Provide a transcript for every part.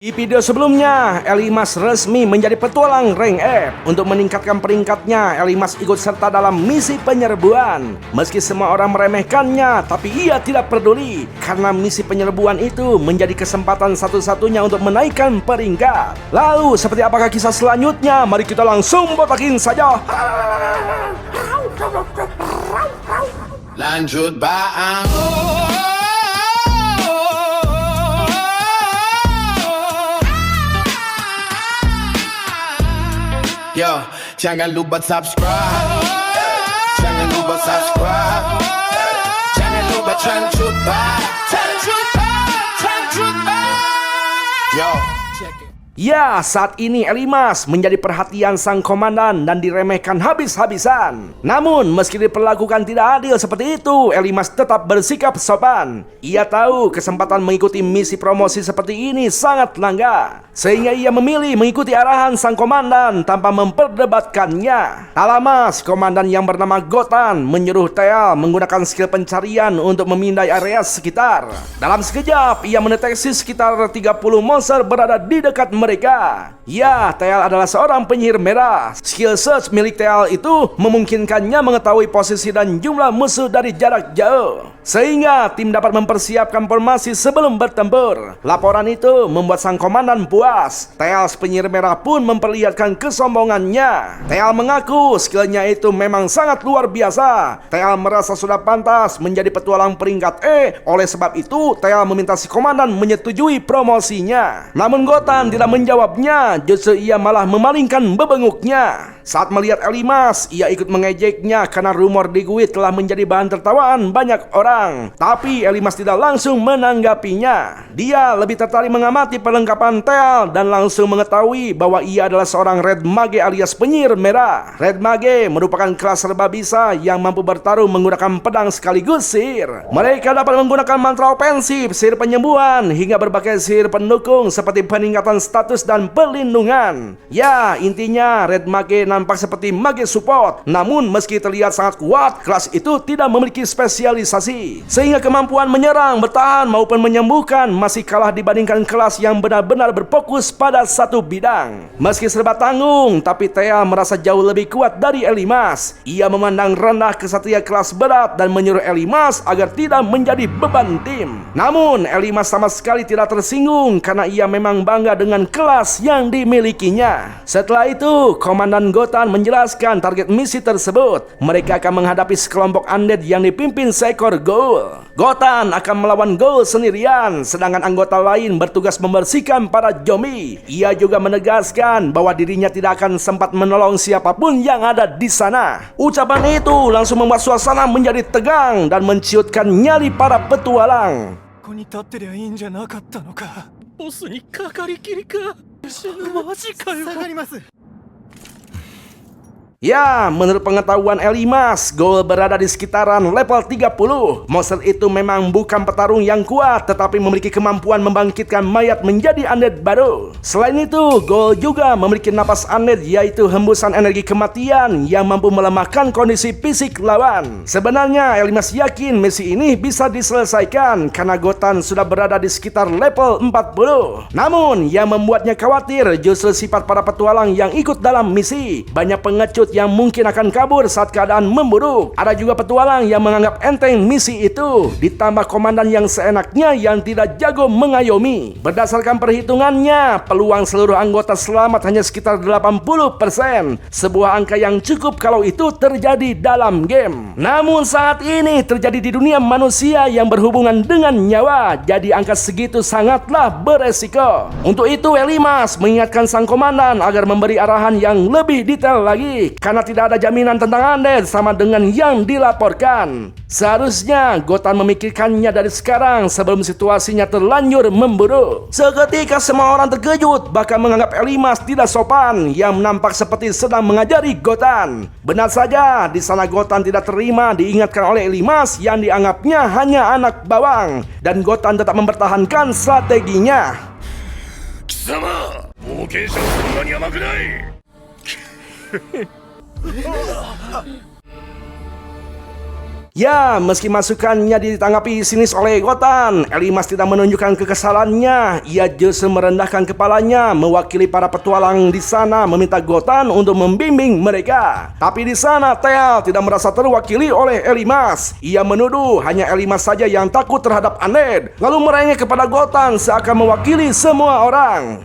Di video sebelumnya, Elimas resmi menjadi petualang rank F. Untuk meningkatkan peringkatnya, Elimas ikut serta dalam misi penyerbuan. Meski semua orang meremehkannya, tapi ia tidak peduli karena misi penyerbuan itu menjadi kesempatan satu-satunya untuk menaikkan peringkat. Lalu, seperti apakah kisah selanjutnya? Mari kita langsung botakin saja. Lanjut bang. Yo, jangan lupa subscribe. Jangan lupa subscribe. Jangan lupa lanjut bang. Yo, check it. Ya, saat ini Elimas menjadi perhatian sang komandan dan diremehkan habis-habisan. Namun, meski diperlakukan tidak adil seperti itu, Elimas tetap bersikap sopan. Ia tahu kesempatan mengikuti misi promosi seperti ini sangat langka, sehingga ia memilih mengikuti arahan sang komandan tanpa memperdebatkannya. Tak lama, si komandan yang bernama Gotan menyuruh Teal menggunakan skill pencarian untuk memindai area sekitar. Dalam sekejap, ia mendeteksi sekitar 30 monster berada di dekat mereka. Ya, Teal adalah seorang penyihir merah. Skill search milik Teal itu memungkinkannya mengetahui posisi dan jumlah musuh dari jarak jauh, sehingga tim dapat mempersiapkan formasi sebelum bertempur. Laporan itu membuat sang komandan puas. Teal penyihir merah pun memperlihatkan kesombongannya. Teal mengaku skillnya itu memang sangat luar biasa. Teal merasa sudah pantas menjadi petualang peringkat E. Oleh sebab itu, Teal meminta si komandan menyetujui promosinya. Namun Gotan tidak menjawabnya, justru ia malah memalingkan bebenguknya. Saat melihat Elimas, ia ikut mengejeknya karena rumor di Guild telah menjadi bahan tertawaan banyak orang. Tapi Elimas tidak langsung menanggapinya. Dia lebih tertarik mengamati perlengkapan Teal dan langsung mengetahui bahwa ia adalah seorang Red Mage alias penyihir merah. Red Mage merupakan kelas serba bisa yang mampu bertarung menggunakan pedang sekaligus sihir. Mereka dapat menggunakan mantra ofensif, sihir penyembuhan, hingga berbagai sihir pendukung seperti peningkatan status dan perlindungan. Ya, intinya Red Mage nampak seperti mage support. Namun meski terlihat sangat kuat, kelas itu tidak memiliki spesialisasi, sehingga kemampuan menyerang, bertahan maupun menyembuhkan masih kalah dibandingkan kelas yang benar-benar berfokus pada satu bidang. Meski serba tanggung, tapi Teal merasa jauh lebih kuat dari Elimas. Ia memandang rendah kesatria kelas berat dan menyuruh Elimas agar tidak menjadi beban tim. Namun Elimas sama sekali tidak tersinggung karena ia memang bangga dengan kelas yang dimilikinya. Setelah itu, Komandan Gotan menjelaskan target misi tersebut. Mereka akan menghadapi sekelompok undead yang dipimpin seekor ghoul. Gotan akan melawan ghoul sendirian, sedangkan anggota lain bertugas membersihkan para zombie. Ia juga menegaskan bahwa dirinya tidak akan sempat menolong siapapun yang ada di sana. Ucapan itu langsung membuat suasana menjadi tegang dan menciutkan nyali para petualang. ここに立ってりゃいいんじゃなかったのか。ボスにかかりきりか。死ぬマジかよ。下がります。 Ya, menurut pengetahuan Elimas, ghoul berada di sekitaran level 30. Monster itu memang bukan petarung yang kuat, tetapi memiliki kemampuan membangkitkan mayat menjadi undead baru. Selain itu, ghoul juga memiliki napas undead, yaitu hembusan energi kematian yang mampu melemahkan kondisi fisik lawan. Sebenarnya Elimas yakin misi ini bisa diselesaikan karena Gotan sudah berada di sekitar level 40. Namun yang membuatnya khawatir justru sifat para petualang yang ikut dalam misi. Banyak pengecut yang mungkin akan kabur saat keadaan memburuk. Ada juga petualang yang menganggap enteng misi itu. Ditambah komandan yang seenaknya yang tidak jago mengayomi. Berdasarkan perhitungannya, peluang seluruh anggota selamat hanya sekitar 80%. Sebuah angka yang cukup kalau itu terjadi dalam game. Namun saat ini terjadi di dunia manusia yang berhubungan dengan nyawa. Jadi angka segitu sangatlah beresiko. Untuk itu Elimas mengingatkan sang komandan agar memberi arahan yang lebih detail lagi, karena tidak ada jaminan tentang undead sama dengan yang dilaporkan. Seharusnya Gotan memikirkannya dari sekarang sebelum situasinya terlanjur memburuk. Seketika semua orang terkejut, bahkan menganggap Elimas tidak sopan yang nampak seperti sedang mengajari Gotan. Benar saja, di sana Gotan tidak terima diingatkan oleh Elimas yang dianggapnya hanya anak bawang, dan Gotan tetap mempertahankan strateginya. 貴様、冒険者はそんなに甘くない。Ya, meski masukannya ditanggapi sinis oleh Gotan, Elimas tidak menunjukkan kekesalannya. Ia justru merendahkan kepalanya, mewakili para petualang di sana meminta Gotan untuk membimbing mereka. Tapi di sana Tel tidak merasa terwakili oleh Elimas. Ia menuduh hanya Elimas saja yang takut terhadap Undead, lalu merengek kepada Gotan seakan mewakili semua orang.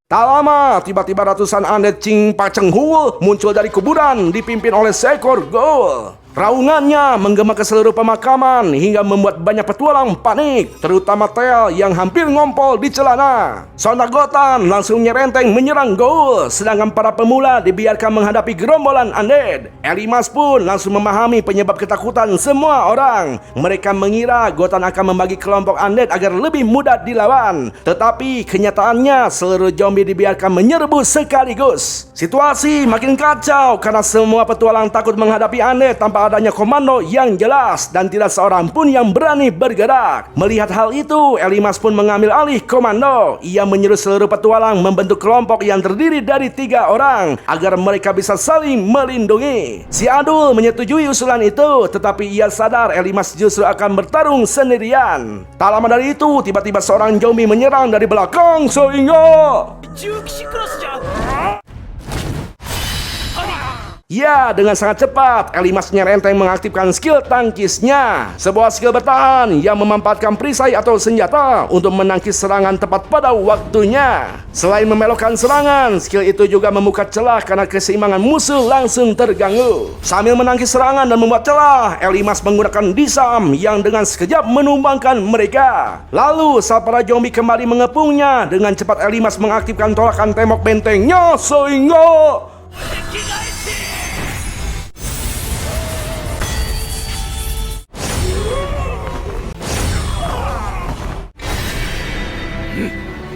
Tak lama, tiba-tiba ratusan Undead Ching Paceng Hul muncul dari kuburan dipimpin oleh seekor ghoul. Raungannya menggema ke seluruh pemakaman hingga membuat banyak petualang panik, terutama Tel yang hampir ngompol di celana. Sontak Gotan langsung nyerenteng menyerang ghoul, sedangkan para pemula dibiarkan menghadapi gerombolan Undead. Elimas pun langsung memahami penyebab ketakutan semua orang. Mereka mengira Gotan akan membagi kelompok Undead agar lebih mudah dilawan. Tetapi kenyataannya seluruh zombie dibiarkan menyerbu sekaligus. Situasi makin kacau karena semua petualang takut menghadapi Undead tanpa adanya komando yang jelas dan tidak seorang pun yang berani bergerak. Melihat hal itu, Elimas pun mengambil alih komando. Ia menyuruh seluruh petualang membentuk kelompok yang terdiri dari 3 orang agar mereka bisa saling melindungi. Si Adul menyetujui usulan itu, tetapi ia sadar Elimas justru akan bertarung sendirian. Tak lama dari itu, tiba-tiba seorang zombie menyerang dari belakang sehingga ya, dengan sangat cepat, Elimas nyerenteng mengaktifkan skill tangkisnya. Sebuah skill bertahan yang memanfaatkan perisai atau senjata untuk menangkis serangan tepat pada waktunya. Selain membelokkan serangan, skill itu juga membuka celah karena keseimbangan musuh langsung terganggu. Sambil menangkis serangan dan membuat celah, Elimas menggunakan disam yang dengan sekejap menumbangkan mereka. Lalu, saat para zombie kembali mengepungnya, dengan cepat Elimas mengaktifkan tolakan tembok bentengnya sehingga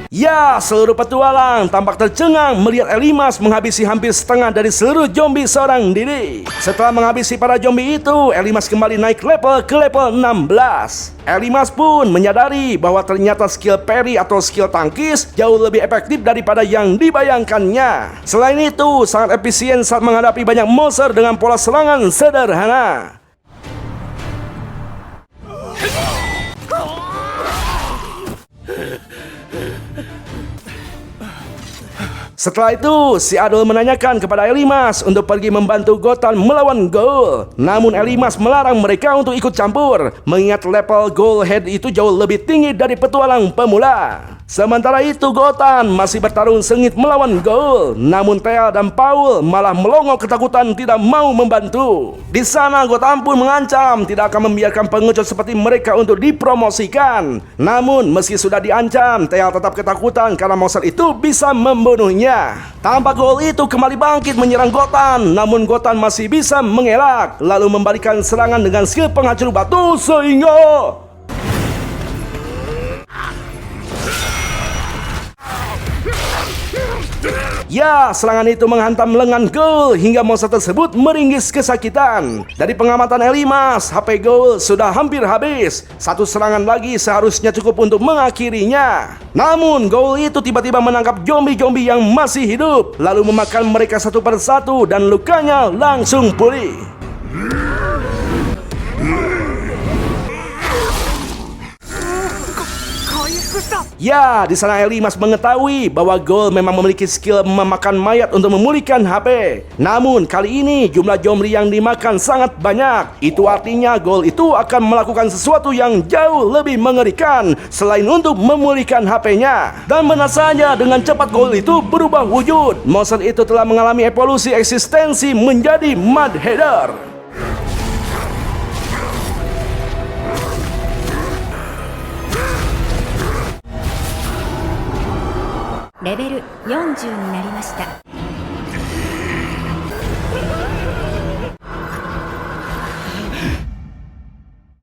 ya, seluruh petualang tampak tercengang melihat Elimas menghabisi hampir setengah dari seluruh zombie seorang diri. Setelah menghabisi para zombie itu, Elimas kembali naik level ke level 16. Elimas pun menyadari bahwa ternyata skill parry atau skill tangkis jauh lebih efektif daripada yang dibayangkannya. Selain itu, sangat efisien saat menghadapi banyak monster dengan pola serangan sederhana. Setelah itu, si Adul menanyakan kepada Elimas untuk pergi membantu Gotan melawan Ghoul. Namun Elimas melarang mereka untuk ikut campur, mengingat level Ghoul Head itu jauh lebih tinggi dari petualang pemula. Sementara itu, Gotan masih bertarung sengit melawan Ghoul. Namun Tel dan Paul malah melongo ketakutan tidak mau membantu. Di sana Gotan pun mengancam tidak akan membiarkan pengecut seperti mereka untuk dipromosikan. Namun meski sudah diancam, Tel tetap ketakutan karena monster itu bisa membunuhnya. Tampak Ghoul itu kembali bangkit menyerang Gotan, namun Gotan masih bisa mengelak, lalu membalikan serangan dengan skill penghancur batu sehingga ya, serangan itu menghantam lengan Ghoul hingga monster tersebut meringis kesakitan. Dari pengamatan Elimas, HP Ghoul sudah hampir habis. Satu serangan lagi seharusnya cukup untuk mengakhirinya. Namun Ghoul itu tiba-tiba menangkap zombie-zombie yang masih hidup, lalu memakan mereka satu persatu dan lukanya langsung pulih. Ya, di sana Elimas mengetahui bahwa Ghoul memang memiliki skill memakan mayat untuk memulihkan HP. Namun kali ini jumlah zombie yang dimakan sangat banyak. Itu artinya Ghoul itu akan melakukan sesuatu yang jauh lebih mengerikan selain untuk memulihkan HP-nya. Dan benar saja, dengan cepat Ghoul itu berubah wujud. Monster itu telah mengalami evolusi eksistensi menjadi Mad Header. Level 40になりました。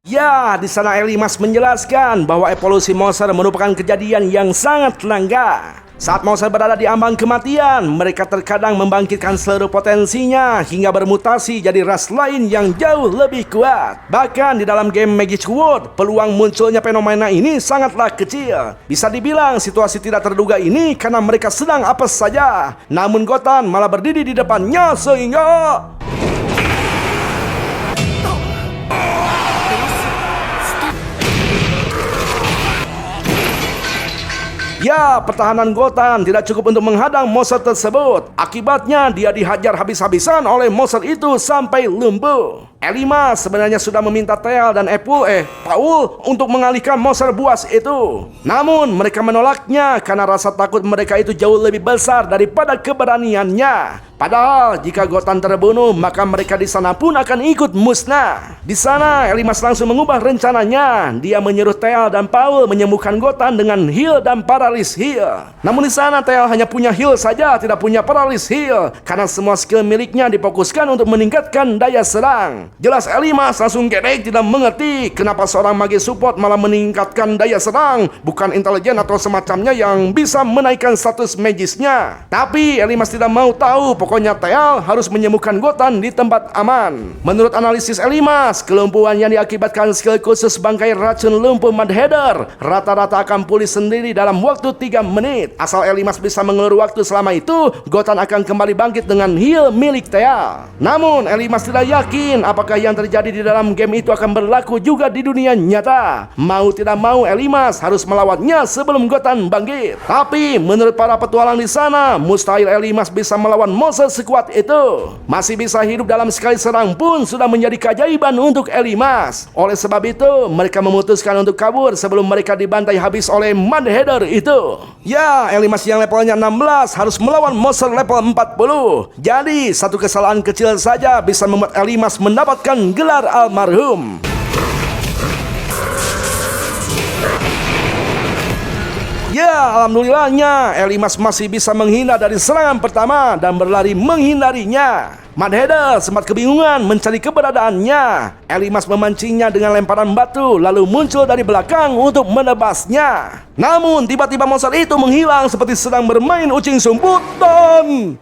Ya, di sana Elimas menjelaskan bahwa evolusi monster merupakan kejadian yang sangat langka. Saat monster berada di ambang kematian, mereka terkadang membangkitkan seluruh potensinya hingga bermutasi jadi ras lain yang jauh lebih kuat. Bahkan di dalam game Magic Sword, peluang munculnya fenomena ini sangatlah kecil. Bisa dibilang situasi tidak terduga ini karena mereka sedang apes saja. Namun Gotan malah berdiri di depannya sehingga... Ya, pertahanan Gotan tidak cukup untuk menghadang monster tersebut. Akibatnya dia dihajar habis-habisan oleh monster itu sampai lumpuh. Elima sebenarnya sudah meminta Teal dan Paul untuk mengalihkan monster buas itu. Namun mereka menolaknya karena rasa takut mereka itu jauh lebih besar daripada keberaniannya. Padahal jika Gotan terbunuh, maka mereka di sana pun akan ikut musnah. Di sana Elimas langsung mengubah rencananya. Dia menyuruh Teal dan Paul menyembuhkan Gotan dengan heal dan paralysis heal. Namun di sana Teal hanya punya heal saja, tidak punya paralysis heal, karena semua skill miliknya difokuskan untuk meningkatkan daya serang. Jelas Elimas langsung gedek, tidak mengerti kenapa seorang mage support malah meningkatkan daya serang, bukan intelijen atau semacamnya yang bisa menaikkan status magisnya. Tapi Elimas tidak mau tahu. Pokoknya Teal harus menyembuhkan Gotan di tempat aman. Menurut analisis Elimas, kelumpuhan yang diakibatkan skill khusus bangkai racun lumpuh Mudheader rata-rata akan pulih sendiri dalam waktu 3 menit. Asal Elimas bisa mengelur waktu selama itu, Gotan akan kembali bangkit dengan heal milik Teal. Namun Elimas tidak yakin apakah yang terjadi di dalam game itu akan berlaku juga di dunia nyata. Mau tidak mau Elimas harus melawannya sebelum Gotan bangkit. Tapi menurut para petualang di sana, mustahil Elimas bisa melawan monster sekuat itu. Masih bisa hidup dalam sekali serang pun sudah menjadi keajaiban untuk Elimas. Oleh sebab itu mereka memutuskan untuk kabur sebelum mereka dibantai habis oleh Mudheader itu. Ya, Elimas yang levelnya 16 harus melawan monster level 40. Jadi satu kesalahan kecil saja bisa membuat Elimas mendapatkan gelar almarhum. Ya, alhamdulillahnya Elimas masih bisa menghindar dari serangan pertama dan berlari menghindarinya. Mudheader sempat kebingungan mencari keberadaannya. Elimas memancingnya dengan lemparan batu, lalu muncul dari belakang untuk menebasnya. Namun tiba-tiba monster itu menghilang seperti sedang bermain ucing sumput dan...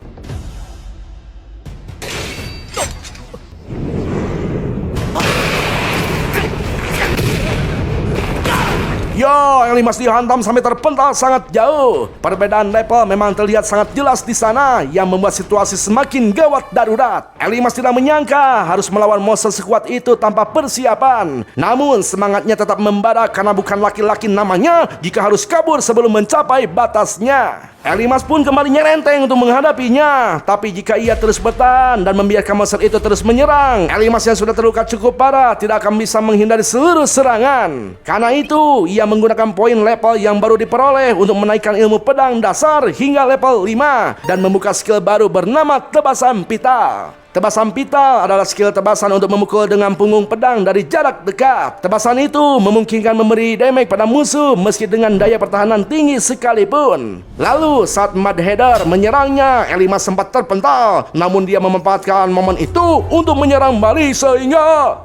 Ya, Elimas dihantam sampai terpental sangat jauh. Perbedaan level memang terlihat sangat jelas di sana yang membuat situasi semakin gawat darurat. Elimas tidak menyangka harus melawan monster sekuat itu tanpa persiapan. Namun semangatnya tetap membara karena bukan laki-laki namanya jika harus kabur sebelum mencapai batasnya. Elimas pun kembali nyerenteng untuk menghadapinya. Tapi jika ia terus bertahan dan membiarkan monster itu terus menyerang, Elimas yang sudah terluka cukup parah tidak akan bisa menghindari seluruh serangan. Karena itu, ia menggunakan poin level yang baru diperoleh untuk menaikkan ilmu pedang dasar hingga level 5 dan membuka skill baru bernama Tebasan Pital. Tebasan Pital adalah skill tebasan untuk memukul dengan punggung pedang dari jarak dekat. Tebasan itu memungkinkan memberi damage pada musuh meski dengan daya pertahanan tinggi sekalipun. Lalu saat Mudheader menyerangnya, Elimas sempat terpental. Namun dia memanfaatkan momen itu untuk menyerang balik sehingga...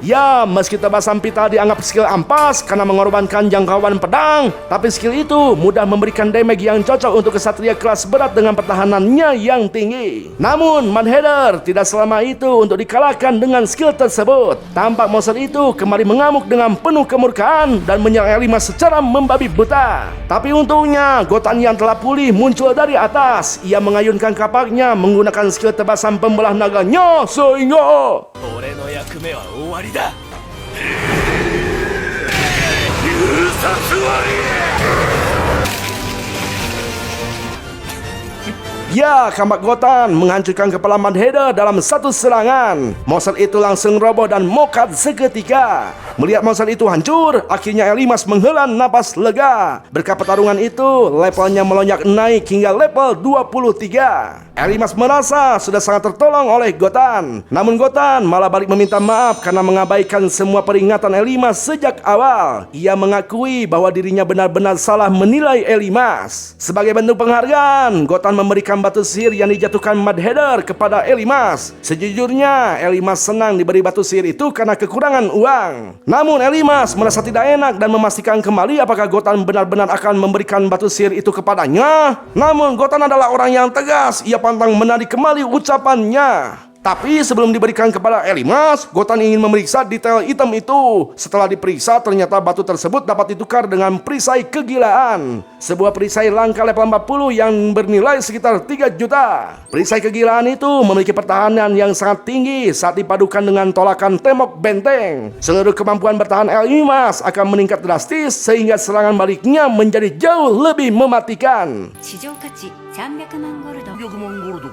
Ya, meski Tebasan Pital dianggap skill ampas karena mengorbankan jangkauan pedang, tapi skill itu mudah memberikan damage yang cocok untuk kesatria kelas berat dengan pertahanannya yang tinggi. Namun Mudheader tidak selama itu untuk dikalahkan dengan skill tersebut. Tampak monster itu kembali mengamuk dengan penuh kemurkaan dan menyerang Elimas secara membabi buta. Tapi untungnya Gotan yang telah pulih muncul dari atas. Ia mengayunkan kapaknya menggunakan skill tebasan pembelah naganya sehingga... Ya, kampak Gotan menghancurkan kepala Mudheader dalam satu serangan. Monster itu langsung roboh dan mokat seketika. Melihat monster itu hancur, akhirnya Elimas menghela napas lega. Berkat pertarungan itu, levelnya melonjak naik hingga level 23. Elimas merasa sudah sangat tertolong oleh Gotan. Namun Gotan malah balik meminta maaf karena mengabaikan semua peringatan Elimas sejak awal. Ia mengakui bahwa dirinya benar-benar salah menilai Elimas. Sebagai bentuk penghargaan, Gotan memberikan batu sihir yang dijatuhkan Mad Hatter kepada Elimas. Sejujurnya, Elimas senang diberi batu sihir itu karena kekurangan uang. Namun Elimas merasa tidak enak dan memastikan kembali apakah Gotan benar-benar akan memberikan batu sihir itu kepadanya. Namun Gotan adalah orang yang tegas, ia pantang menarik kembali ucapannya. Tapi sebelum diberikan kepada Elimas, Gotan ingin memeriksa detail item itu. Setelah diperiksa, ternyata batu tersebut dapat ditukar dengan perisai kegilaan. Sebuah perisai langka level 40 yang bernilai sekitar 3 juta. Perisai kegilaan itu memiliki pertahanan yang sangat tinggi saat dipadukan dengan tolakan tembok benteng. Seluruh kemampuan bertahan Elimas akan meningkat drastis sehingga serangan baliknya menjadi jauh lebih mematikan. 市場価値300万ゴールド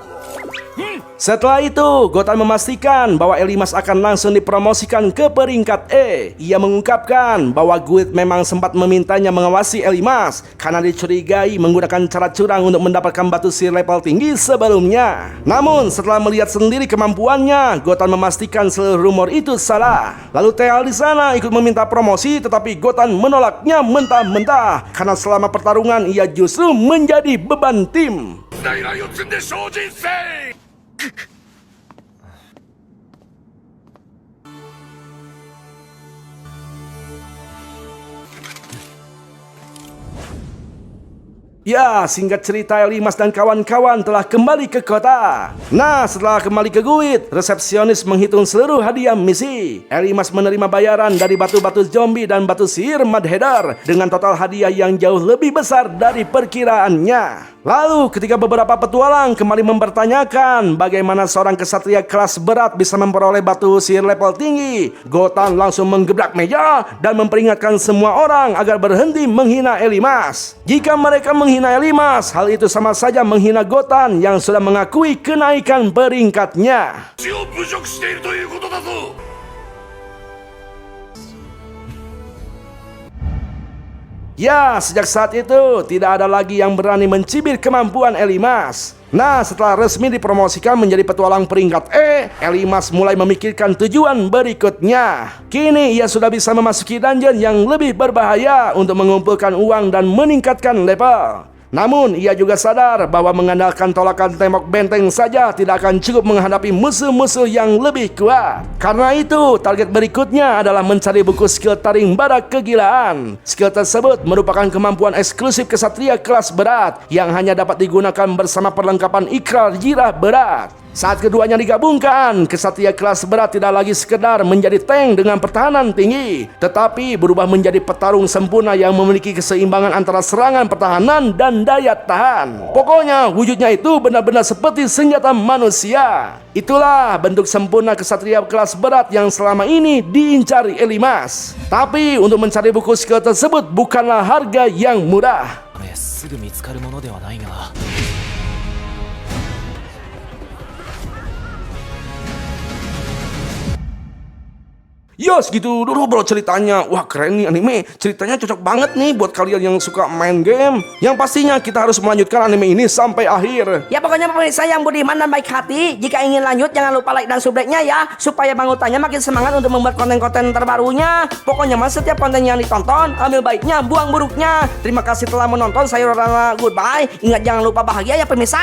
Setelah itu, Gotan memastikan bahwa Elimas akan langsung dipromosikan ke peringkat E. Ia mengungkapkan bahwa Guild memang sempat memintanya mengawasi Elimas karena dicurigai menggunakan cara curang untuk mendapatkan batu sihir level tinggi sebelumnya. Namun, setelah melihat sendiri kemampuannya, Gotan memastikan seluruh rumor itu salah. Lalu Teal di sana ikut meminta promosi, tetapi Gotan menolaknya mentah-mentah karena selama pertarungan ia justru menjadi beban tim. Ya, singkat cerita Elimas dan kawan-kawan telah kembali ke kota. Nah, setelah kembali ke Guild, resepsionis menghitung seluruh hadiah misi. Elimas menerima bayaran dari batu-batu zombie dan batu sihir Mad Hatter dengan total hadiah yang jauh lebih besar dari perkiraannya. Lalu ketika beberapa petualang kembali mempertanyakan bagaimana seorang kesatria kelas berat bisa memperoleh batu sihir level tinggi, Gotan langsung menggebrak meja dan memperingatkan semua orang agar berhenti menghina Elimas. Jika mereka menghina Elimas, hal itu sama saja menghina Gotan yang sudah mengakui kenaikan peringkatnya. Ya, sejak saat itu tidak ada lagi yang berani mencibir kemampuan Elimas. Nah, setelah resmi dipromosikan menjadi petualang peringkat E, Elimas mulai memikirkan tujuan berikutnya. Kini ia sudah bisa memasuki dungeon yang lebih berbahaya untuk mengumpulkan uang dan meningkatkan level. Namun, ia juga sadar bahwa mengandalkan tolakan tembok benteng saja tidak akan cukup menghadapi musuh-musuh yang lebih kuat. Karena itu, target berikutnya adalah mencari buku skill taring badak kegilaan. Skill tersebut merupakan kemampuan eksklusif kesatria kelas berat yang hanya dapat digunakan bersama perlengkapan ikrar jirah berat. Saat keduanya digabungkan, kesatria kelas berat tidak lagi sekedar menjadi tank dengan pertahanan tinggi, tetapi berubah menjadi petarung sempurna yang memiliki keseimbangan antara serangan, pertahanan, dan daya tahan. Pokoknya wujudnya itu benar-benar seperti senjata manusia. Itulah bentuk sempurna kesatria kelas berat yang selama ini diincar Elimas. Tapi untuk mencari buku skill tersebut bukanlah harga yang murah. これすぐ見つかるものではないが Yos gitu dulu bro ceritanya. Wah keren nih anime. Ceritanya cocok banget nih buat kalian yang suka main game. Yang pastinya kita harus melanjutkan anime ini sampai akhir. Ya pokoknya pemirsa yang budiman dan baik hati, jika ingin lanjut jangan lupa like dan subscribe-nya ya, supaya Bang Utanya makin semangat untuk membuat konten-konten terbarunya. Pokoknya mas setiap konten yang ditonton, ambil baiknya, buang buruknya. Terima kasih telah menonton, saya Rana, goodbye. Ingat jangan lupa bahagia ya pemirsa.